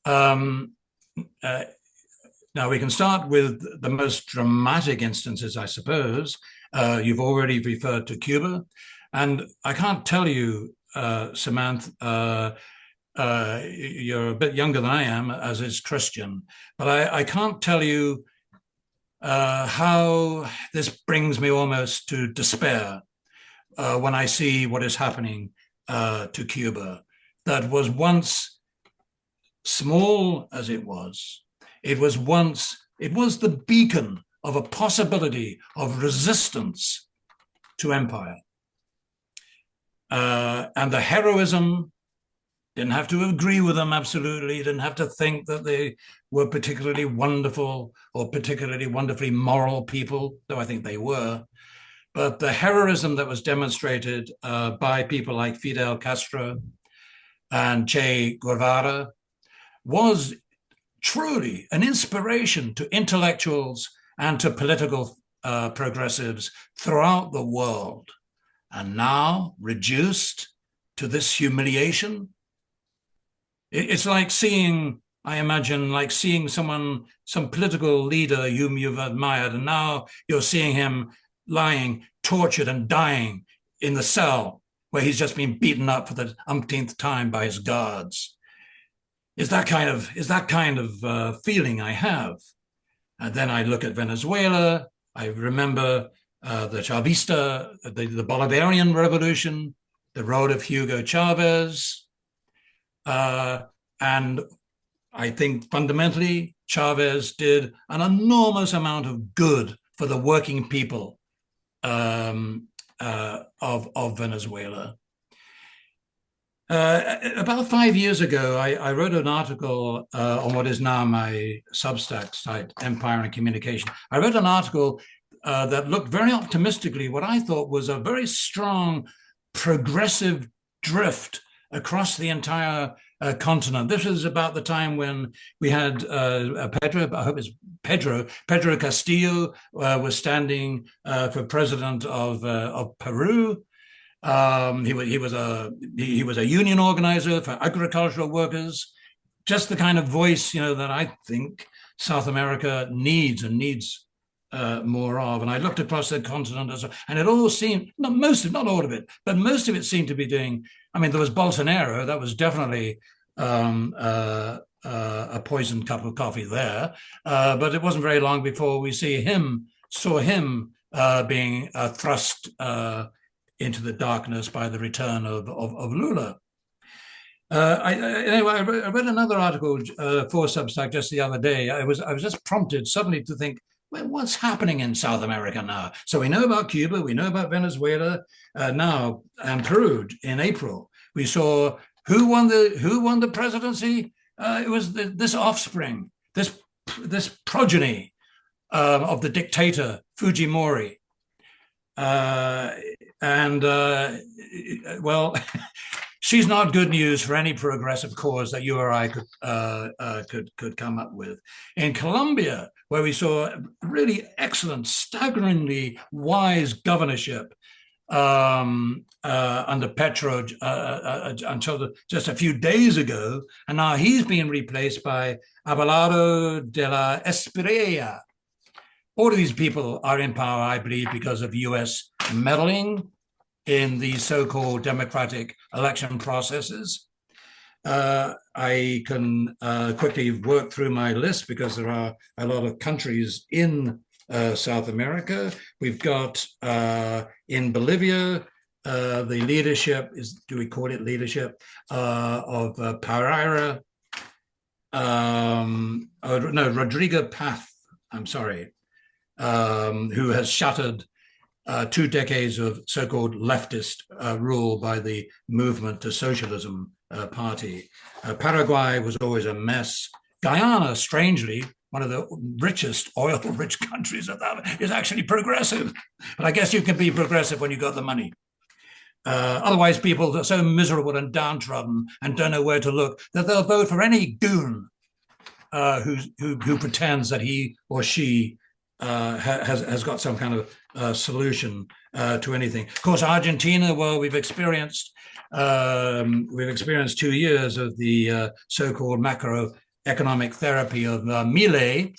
Now we can start with the most dramatic instances, I suppose. You've already referred to Cuba, and I can't tell you, Samantha, you're a bit younger than I am, as is Christian, but I can't tell you how this brings me almost to despair when I see what is happening to Cuba, that was once small as it was. It was the beacon of a possibility of resistance to empire. And the heroism, didn't have to agree with them absolutely, didn't have to think that they were particularly wonderful or particularly wonderfully moral people, though I think they were. But the heroism that was demonstrated by people like Fidel Castro and Che Guevara was truly an inspiration to intellectuals and to political progressives throughout the world. And now reduced to this humiliation, it's like seeing, I imagine, like seeing some political leader whom you've admired, and now you're seeing him lying tortured and dying in the cell where he's just been beaten up for the umpteenth time by his guards. Is that kind of feeling I have. And then I look at Venezuela. I remember the Chavista, the Bolivarian Revolution, the road of Hugo Chavez. And I think fundamentally, Chavez did an enormous amount of good for the working people of Venezuela. About 5 years ago, I wrote an article on what is now my Substack site, Empire and Communication. I wrote an article that looked very optimistically what I thought was a very strong progressive drift across the entire continent. This was about the time when we had Pedro Castillo was standing for president of Peru. He was a union organizer for agricultural workers, just the kind of voice, that I think South America needs more of. And I looked across the continent and it all seemed, not all of it, but most of it seemed to be doing. I mean, there was Bolsonaro, that was definitely a poisoned cup of coffee there, but it wasn't very long before we saw him being thrust into the darkness by the return of Lula. Anyway, I read another article for Substack just the other day. I was just prompted suddenly to think, well, what's happening in South America now? So we know about Cuba, we know about Venezuela now, and Peru in April. We saw who won the presidency. It was this offspring, this progeny of the dictator Fujimori. Well, she's not good news for any progressive cause that you or I could come up with. In Colombia, where we saw really excellent, staggeringly wise governorship under Petro until just a few days ago, and now he's being replaced by Abelardo de la Espriella. All of these people are in power, I believe, because of US meddling in the so-called democratic election processes. I can quickly work through my list because there are a lot of countries in South America. We've got in Bolivia, the leadership is, do we call it leadership, of Pereira, no, Rodrigo Paz, I'm sorry, who has shattered 2 decades of so-called leftist rule by the Movement to Socialism party. Paraguay was always a mess. Guyana, strangely, one of the richest oil-rich countries of that, is actually progressive. But I guess you can be progressive when you got the money. Otherwise, people are so miserable and downtrodden and don't know where to look that they'll vote for any goon who pretends that he or she has got some kind of solution to anything. Of course, Argentina, well, we've experienced 2 years of the so-called macroeconomic therapy of Milei.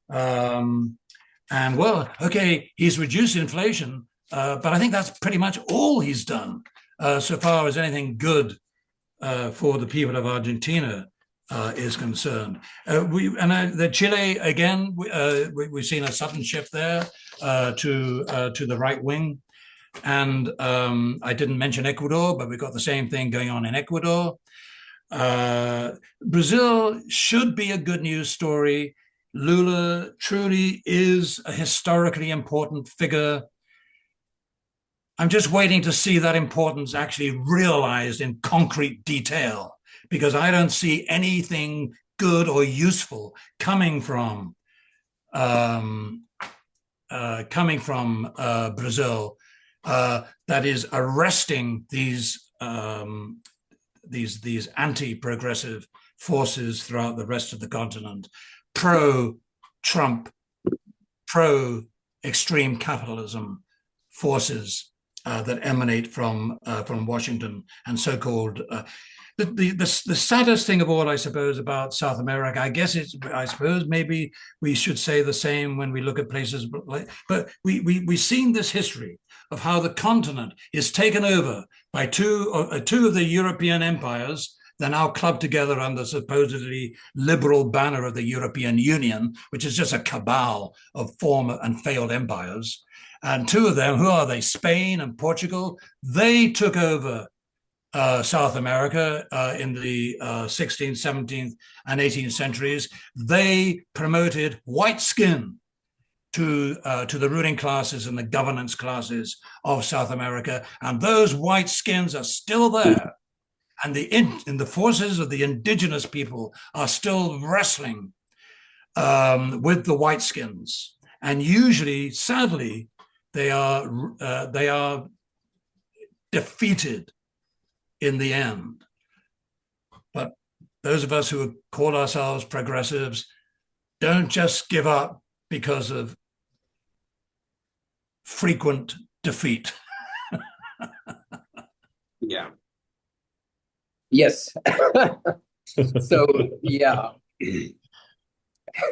And well, okay, he's reduced inflation, but I think that's pretty much all he's done so far as anything good for the people of Argentina is concerned. The Chile, again, we've seen a sudden shift there to the right wing. And I didn't mention Ecuador, but we've got the same thing going on in Ecuador. Brazil should be a good news story. Lula truly is a historically important figure. I'm just waiting to see that importance actually realized in concrete detail, because I don't see anything good or useful coming from Brazil that is arresting these anti-progressive forces throughout the rest of the continent, pro-Trump, pro-extreme capitalism forces that emanate from Washington and so-called. The saddest thing of all, I suppose, about South America, I suppose maybe we should say the same when we look at places, but we've seen this history of how the continent is taken over by two of the European empires. They're now clubbed together under supposedly liberal banner of the European Union, which is just a cabal of former and failed empires. And 2 of them, who are they? Spain and Portugal. They took over South America in the 16th, 17th, and 18th centuries. They promoted white skin to the ruling classes and the governance classes of South America, and those white skins are still there. And the forces of the indigenous people are still wrestling with the white skins, and usually, sadly, they are defeated in the end. But those of us who call ourselves progressives don't just give up because of frequent defeat. Yeah. Yes. So, yeah.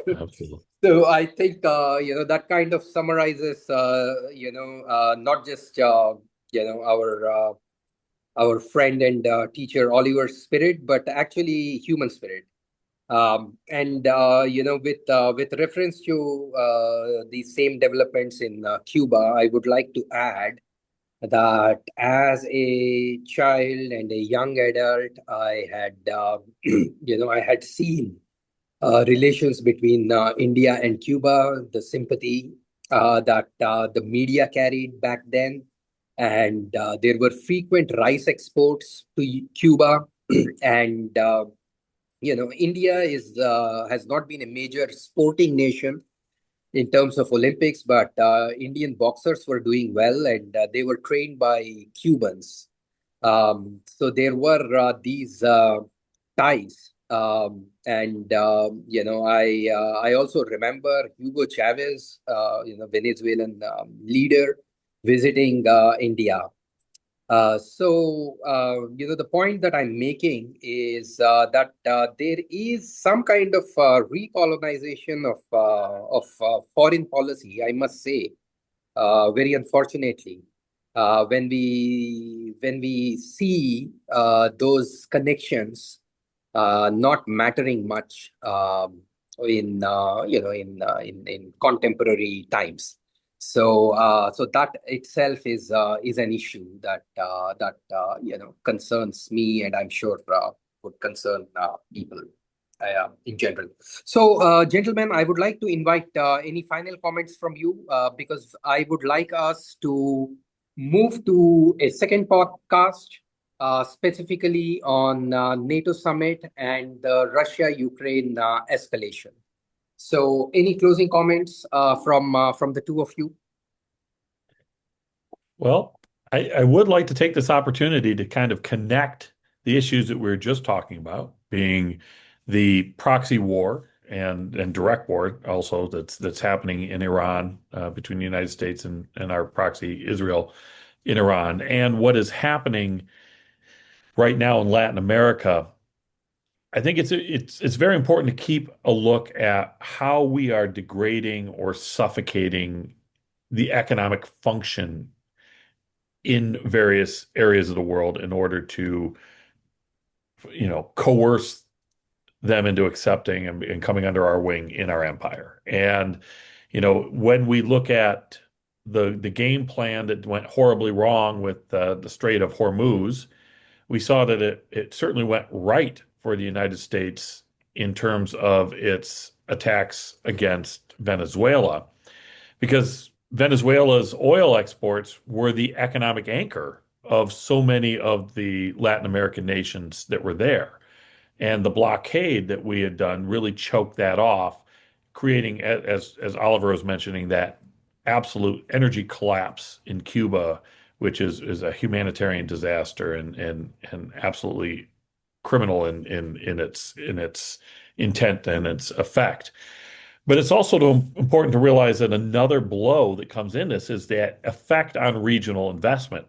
Absolutely. So I think, that kind of summarizes, not just, our friend and teacher Oliver's spirit, but actually human spirit. With reference to these same developments in Cuba, I would like to add that as a child and a young adult, I had, I had seen relations between India and Cuba, the sympathy that the media carried back then. And there were frequent rice exports to Cuba. And, India has not been a major sporting nation in terms of Olympics, but Indian boxers were doing well, and they were trained by Cubans. So there were these ties. I also remember Hugo Chavez, Venezuelan leader, visiting India. The point that I'm making is that there is some kind of recolonization of foreign policy, I must say, very unfortunately. when we see those connections not mattering much in contemporary times. So that itself is an issue that concerns me, and I'm sure would concern people in general. So, gentlemen, I would like to invite any final comments from you because I would like us to move to a second podcast specifically on NATO summit and the Russia-Ukraine escalation. So, any closing comments from the two of you? Well, I would like to take this opportunity to kind of connect the issues that we were just talking about, being the proxy war and direct war also that's happening in Iran between the United States and our proxy Israel in Iran, and what is happening right now in Latin America. I think it's very important to keep a look at how we are degrading or suffocating the economic function in various areas of the world in order to, coerce them into accepting and coming under our wing in our empire. And, when we look at the game plan that went horribly wrong with the Strait of Hormuz, we saw that it certainly went right for the United States in terms of its attacks against Venezuela, because Venezuela's oil exports were the economic anchor of so many of the Latin American nations that were there. And the blockade that we had done really choked that off, creating, as Oliver was mentioning, that absolute energy collapse in Cuba, which is a humanitarian disaster and absolutely criminal in its intent and its effect. But it's also important to realize that another blow that comes in this is that effect on regional investment.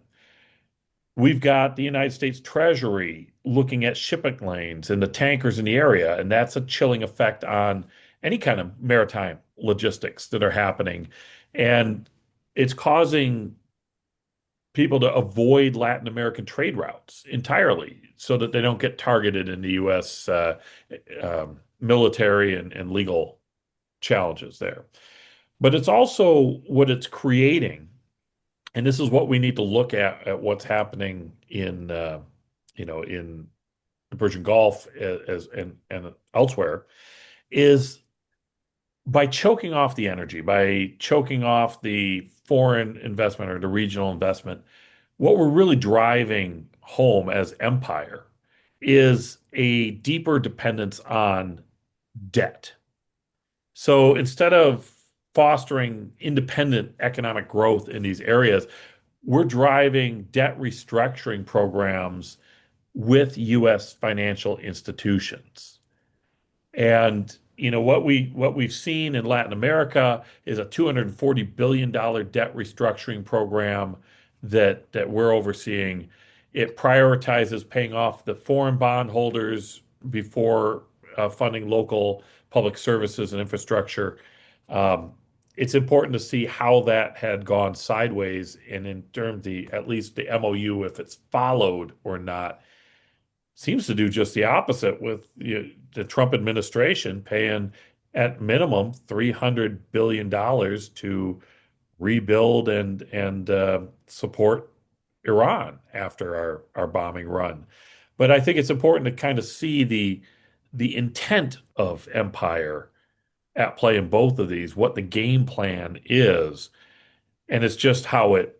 We've got the United States Treasury looking at shipping lanes and the tankers in the area, and that's a chilling effect on any kind of maritime logistics that are happening. And it's causing people to avoid Latin American trade routes entirely so that they don't get targeted in the U.S. Military and legal challenges there. But it's also what it's creating. And this is what we need to look at what's happening in in the Persian Gulf and elsewhere, is by choking off the energy, by choking off the foreign investment or the regional investment, what we're really driving home as empire is a deeper dependence on debt. So instead of fostering independent economic growth in these areas, we're driving debt restructuring programs with U.S. financial institutions. And what we've seen in Latin America is a $240 billion debt restructuring program that we're overseeing. It prioritizes paying off the foreign bondholders before funding local public services and infrastructure. It's important to see how that had gone sideways, and in terms of at least the MOU, if it's followed or not, seems to do just the opposite, with the Trump administration paying at minimum $300 billion to rebuild and support Iran after our bombing run. But I think it's important to kind of see the intent of empire at play in both of these, what the game plan is, and it's just how it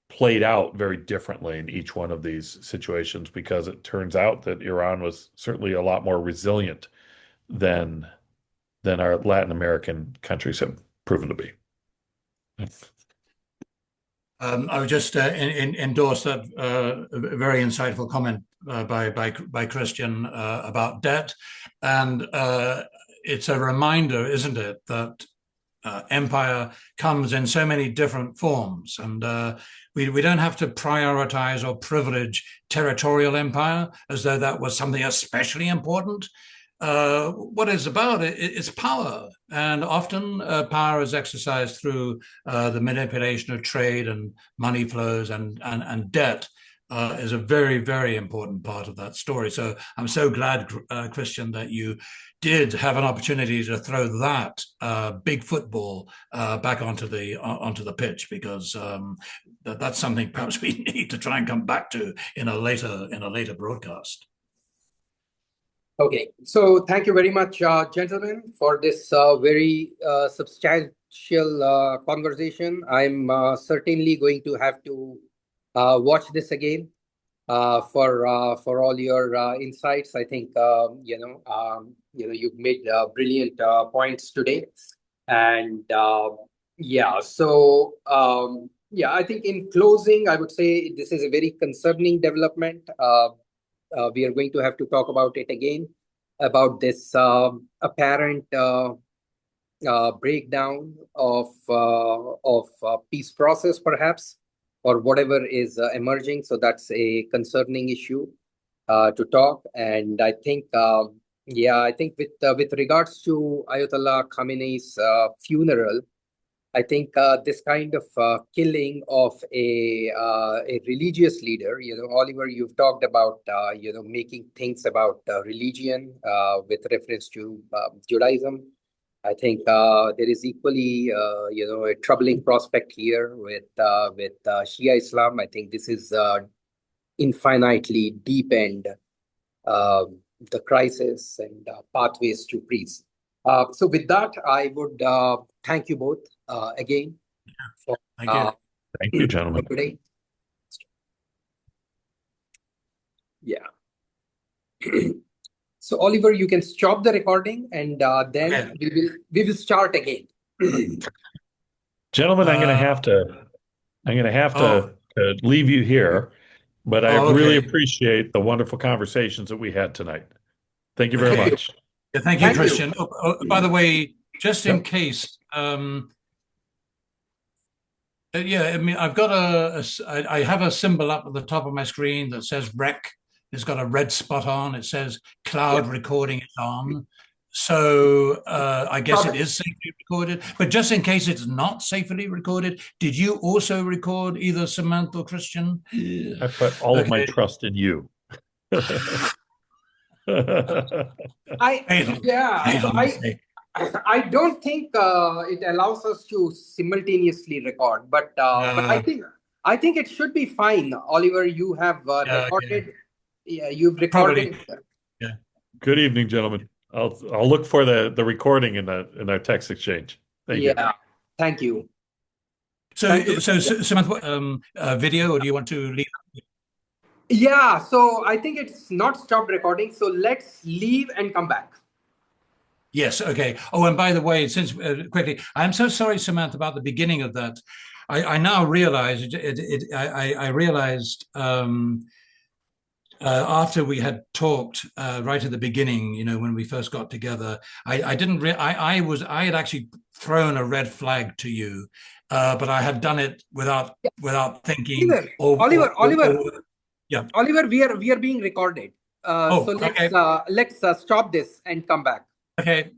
played out very differently in each one of these situations, because it turns out that Iran was certainly a lot more resilient than our Latin American countries have proven to be. I would just endorse that very insightful comment by Christian about debt, and it's a reminder, isn't it, that empire comes in so many different forms, and we don't have to prioritize or privilege territorial empire as though that was something especially important. what it's about is power, and often power is exercised through the manipulation of trade and money flows, and debt is a very, very important part of that story. So I'm so glad, Christian, that you did have an opportunity to throw that big football back onto the pitch, because that's something perhaps we need to try and come back to in a later broadcast. Okay, so thank you very much, gentlemen, for this very substantial conversation. I'm certainly going to have to watch this again for all your insights. I think you've made brilliant points today, and yeah. So I think in closing, I would say this is a very concerning development. We are going to have to talk about it again, about this apparent breakdown of peace process, perhaps, or whatever is emerging. So that's a concerning issue to talk. And I think, I think with regards to Ayatollah Khamenei's funeral, I think this kind of killing of a religious leader, Oliver, you've talked about, making things about religion with reference to Judaism. I think there is equally, a troubling prospect here with Shia Islam. I think this is infinitely deepened the crisis and pathways to peace. So with that, I would thank you both again. Thank you. Thank you, gentlemen. Today. Yeah. So Oliver, you can stop the recording, and then we will start again. Gentlemen, I'm going to have to leave you here, but I really appreciate the wonderful conversations that we had tonight. Thank you very much. Yeah, thank you, Christian. By the way, just in case, I mean, I've got I have a symbol up at the top of my screen that says rec. It's got a red spot on. It says cloud recording is on. So I guess it is safely recorded. But just in case it's not safely recorded, did you also record, either Samantha or Christian? I put all of my trust in you. I don't think it allows us to simultaneously record, but I think it should be fine. Oliver, you have recorded. Okay. Yeah, you've recorded. Yeah. Good evening, gentlemen. I'll look for the recording in our text exchange. Thank you. Yeah, thank you. So Samantha, video, or do you want to leave? Yeah, so I think it's not stopped recording. So let's leave and come back. Yes. Okay. Oh, and by the way, since quickly, I'm so sorry, Samantha, about the beginning of that. I now realize I realized after we had talked right at the beginning, when we first got together, I didn't. I had actually thrown a red flag to you, but I had done it without thinking. Oliver. Yeah, Oliver, we are being recorded. So let's stop this and come back. Okay.